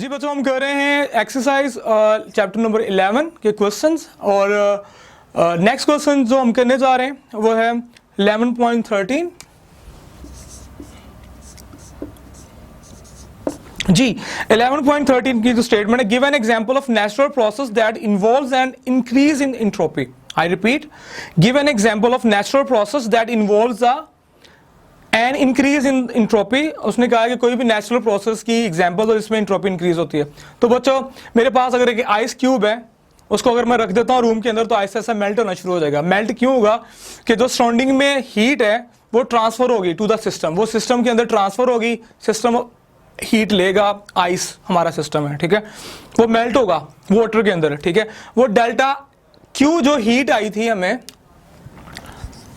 जी बच्चों, हम कर रहे हैं एक्सरसाइज चैप्टर नंबर 11 के क्वेश्चंस और नेक्स्ट क्वेश्चन जो हम करने जा रहे हैं वो है 11.13। जी 11.13 की जो स्टेटमेंट है, give an example of natural process that involves an increase in entropy. I repeat, give an example of natural process that involves an increase in entropy. उसने कहा कि कोई भी नेचुरल प्रोसेस की एग्जांपल हो जिसमें इंट्रोपी इंक्रीज होती है। तो बच्चों, मेरे पास अगर एक आइस क्यूब है, उसको अगर मैं रख देता हूँ रूम के अंदर, तो आहिस्ता आहिस्ता मेल्ट होना शुरू हो जाएगा। मेल्ट क्यों होगा? कि जो सराउंडिंग में हीट है वो ट्रांसफर होगी टू द सिस्टम, वो सिस्टम के अंदर ट्रांसफर होगी, सिस्टम हीट लेगा, आइस हमारा सिस्टम है, ठीक है, वो मेल्ट होगा वाटर के अंदर, ठीक है। वो डेल्टा क्यू जो हीट आई थी हमें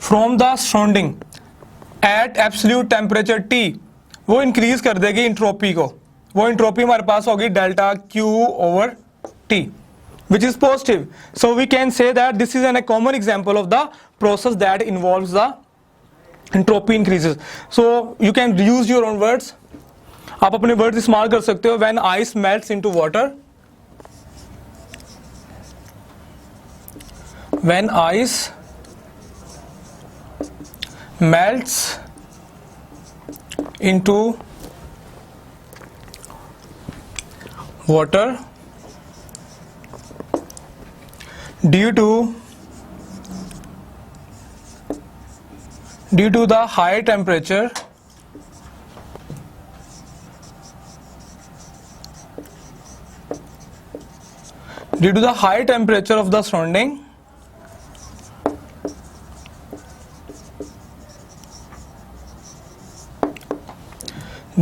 from the surrounding at absolute temperature T, वो इंक्रीज कर देगी इंट्रोपी को। वो इंट्रोपी हमारे पास होगी delta Q over T, which is positive. So we can say that this is a common example of the process that involves the entropy increases. So you can use your own words. आप अपने words इस्तेमाल कर सकते हो। When ice melts into water, when ice melts into water due to the high temperature of the surrounding,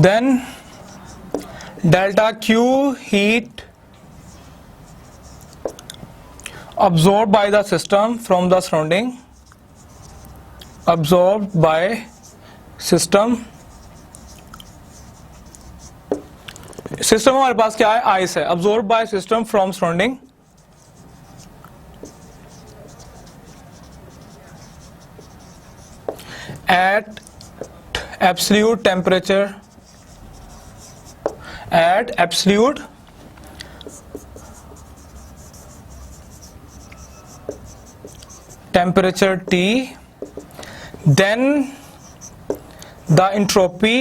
then delta Q heat absorbed by the system from the surrounding, absorbed by system हमारे पास क्या है? Ice है। absorbed by system from surrounding at absolute temperature T, then the entropy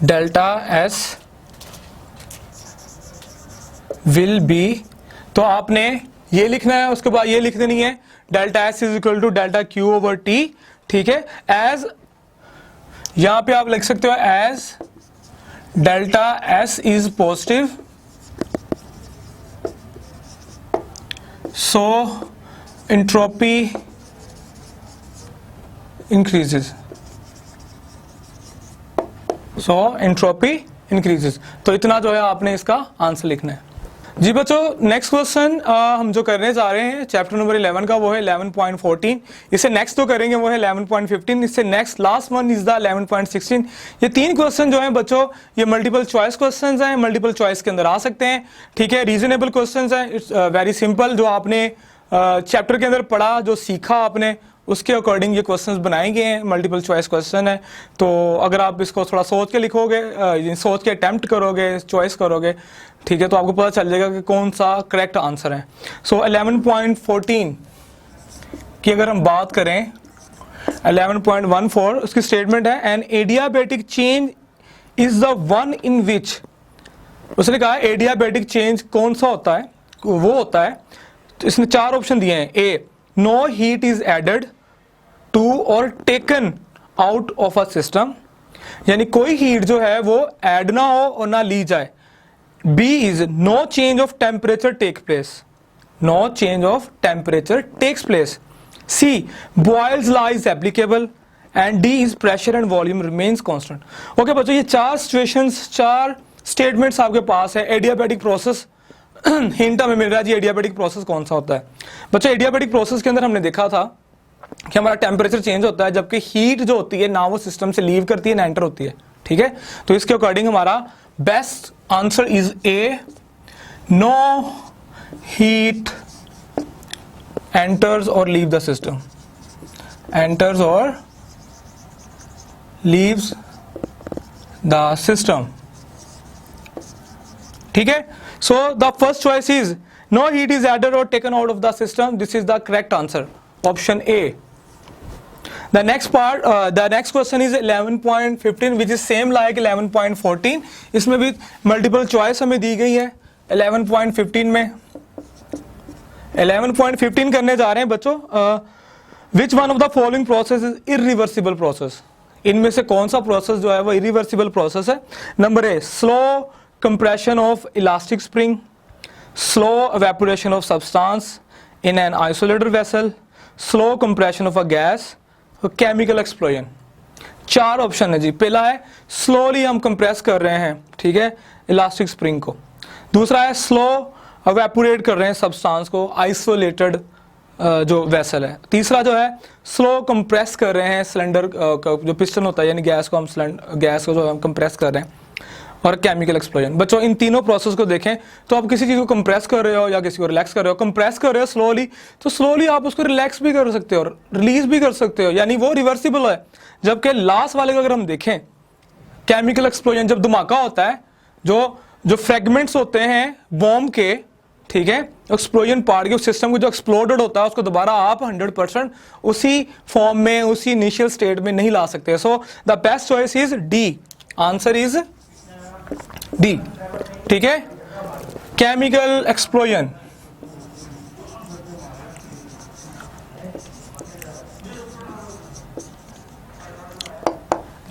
delta S will be, तो आपने ये लिखना है, उसके बाद ये लिख देनी है delta S is equal to delta Q over T, ठीक है। एज यहां पे आप लिख सकते हो as delta S is positive, so entropy increases, तो इतना जो है आपने इसका आंसर लिखना है। जी बच्चों, नेक्स्ट क्वेश्चन हम जो करने जा रहे हैं चैप्टर नंबर 11 का वो है 11.14। इससे नेक्स्ट जो करेंगे वो है 11.15। इससे next last one is the 11.16। ये तीन क्वेश्चन जो हैं बच्चों, ये मल्टीपल चॉइस क्वेश्चंस हैं, मल्टीपल चॉइस के अंदर आ सकते हैं, ठीक है। रीजनेबल क्वेश्चंस हैं, इट्स वेरी सिंपल। जो आपने चैप्टर के अंदर पढ़ा, जो सीखा आपने, उसके अकॉर्डिंग ये क्वेश्चंस बनाए गए हैं, मल्टीपल चॉइस क्वेश्चन है। तो अगर आप इसको थोड़ा सोच के लिखोगे, सोच के अटेम्प्ट करोगे, चॉइस करोगे, ठीक है, तो आपको पता चल जाएगा कि कौन सा करेक्ट आंसर है। सो 11.14 की अगर हम बात करें, 11.14 उसकी स्टेटमेंट है, an adiabatic change is the one in which, उसने कहा एडियाबेटिक चेंज कौन सा होता है? वो होता है, तो इसने चार ऑप्शन दिए हैं। A, no heat is added to और taken out of a system, यानी कोई हीट जो है वो ऐड ना हो और ना ली जाए। B is no change of temperature take place, no change of temperature takes place. C, Boyle's law is applicable, and D is pressure and volume remains constant. Okay बच्चों, ये चार सिचुएशंस, चार स्टेटमेंट्स आपके पास है। एडियाबेटिक प्रोसेस हिंट हमें मिल रहा है जी, adiabatic process कौन सा होता है? बच्चों, एडियाबेटिक प्रोसेस के अंदर हमने देखा था कि हमारा टेम्परेचर चेंज होता है, जबकि हीट जो होती है ना वो सिस्टम से लीव करती है ना एंटर होती है, ठीक है। तो इसके अकॉर्डिंग हमारा best answer is A, no heat enters or leave the system, enters or leaves the system. ठीक है, so the first choice is no heat is added or taken out of the system. This is the correct answer, option A. The next part, the next question is 11.15 which is same like 11.14. इसमें भी multiple choice हमें दी गई है 11.15 में. 11.15 करने जा रहे हैं बच्चों. Which one of the following process is irreversible process? इनमें से कौन सा प्रोसेस जो है वो irreversible process है? Number A, slow compression of elastic spring, slow evaporation of substance in an isolated vessel, slow compression of a gas, chemical explosion. चार option है जी. पहला है स्लोली हम कंप्रेस कर रहे हैं, ठीक है, इलास्टिक स्प्रिंग को. दूसरा है स्लो एवेपोरेट कर रहे हैं सब्सटेंस को, आइसोलेटेड जो वेसल है. तीसरा जो है स्लो कंप्रेस कर रहे हैं सिलेंडर जो पिस्टन होता है, यानी गैस को जो हम कंप्रेस कर रहे हैं, और केमिकल एक्सप्लोजन. बच्चों इन तीनों प्रोसेस को देखें तो आप किसी चीज़ को कंप्रेस कर रहे हो या किसी को रिलैक्स कर रहे हो. कंप्रेस कर रहे हो स्लोली, तो स्लोली आप उसको रिलैक्स भी कर सकते हो, रिलीज भी कर सकते हो, यानी वो रिवर्सिबल है. जबकि लास्ट वाले को अगर हम देखें, केमिकल एक्सप्लोजन, जब धमाका होता है, जो फ्रेगमेंट्स होते हैं बॉम्ब के, ठीक है, एक्सप्लोजन पार्ट के, उस सिस्टम को जो एक्सप्लोडेड होता है उसको दोबारा आप 100% उसी फॉर्म में, उसी इनिशियल स्टेट में नहीं ला सकते. सो the best choice is D. Answer is D. ठीक है, केमिकल एक्सप्लोजन.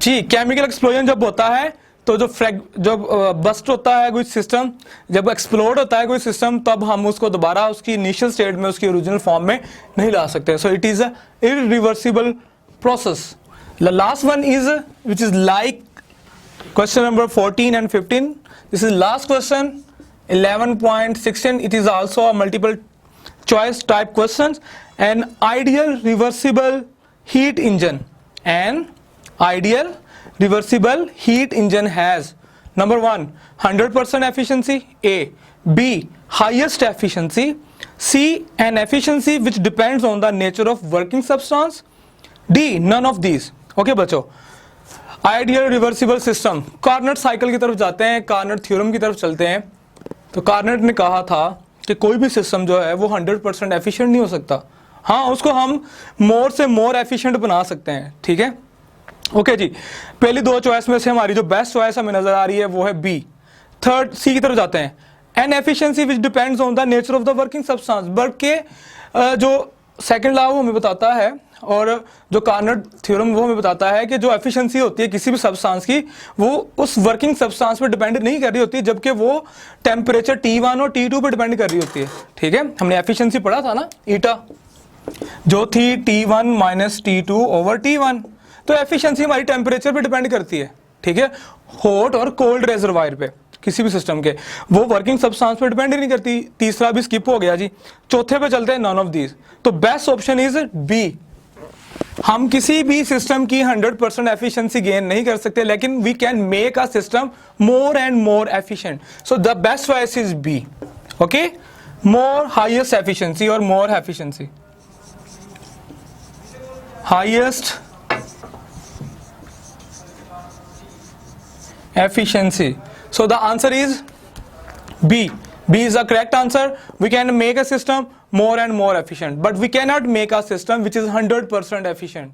जी, केमिकल एक्सप्लोजन जब होता है तो जब बस्ट होता है कोई सिस्टम, जब एक्सप्लोड होता है कोई सिस्टम, तब हम उसको दोबारा उसकी इनिशियल स्टेट में, उसकी ओरिजिनल फॉर्म में नहीं ला सकते. So it is a irreversible process. The last one is which is like question number 14 and 15. This is last question, 11.16. It is also a multiple choice type questions. An ideal reversible heat engine. An ideal reversible heat engine has number 1 100% efficiency, A. B. highest efficiency, C. an efficiency which depends on the nature of working substance, D. none of these. Okay बच्चों, ideal reversible system. Carnot cycle की तरफ जाते हैं, Carnot theorem की तरफ चलते हैं. तो कार्नट ने कहा था कि कोई भी सिस्टम जो है वो 100% एफिशिएंट नहीं हो सकता. हाँ, उसको हम मोर से मोर एफिशिएंट बना सकते हैं. ठीक है, ओके जी. पहली दो चॉइस में से हमारी जो बेस्ट चॉइस हमें नजर आ रही है वो है बी. थर्ड, सी की तरफ जाते हैं. An efficiency which depends on the nature of the working substance. Work के जो सेकेंड लॉ वो हमें बताता है, और जो कार्नट थ्योरम वो हमें बताता है कि जो एफिशिएंसी होती है किसी भी सब्सटेंस की, वो उस वर्किंग सब्सटेंस पर डिपेंड नहीं कर रही होती, जबकि वो टेम्परेचर T1 और T2 पर डिपेंड कर रही होती है. ठीक है, हमने एफिशिएंसी पढ़ा था ना, ईटा जो थी T1 minus T2 over T1. तो एफिशिएंसी हमारी टेम्परेचर पे डिपेंड करती है. ठीक है, हॉट और कोल्ड रेजरवायर पे किसी भी सिस्टम के, वो वर्किंग सब्सटेंस पे डिपेंड ही नहीं करती. तीसरा भी स्किप हो गया जी. चौथे पे चलते हैं, नन ऑफ दीज. तो बेस्ट ऑप्शन इज बी. हम किसी भी सिस्टम की 100% एफिशिएंसी गेन नहीं कर सकते, लेकिन we can make a system more and more efficient. So the best choice is B. Okay, more highest efficiency और more efficiency. Highest efficiency. So the answer is B. B is the correct answer. We can make a system more and more efficient, but we cannot make a system which is 100% efficient.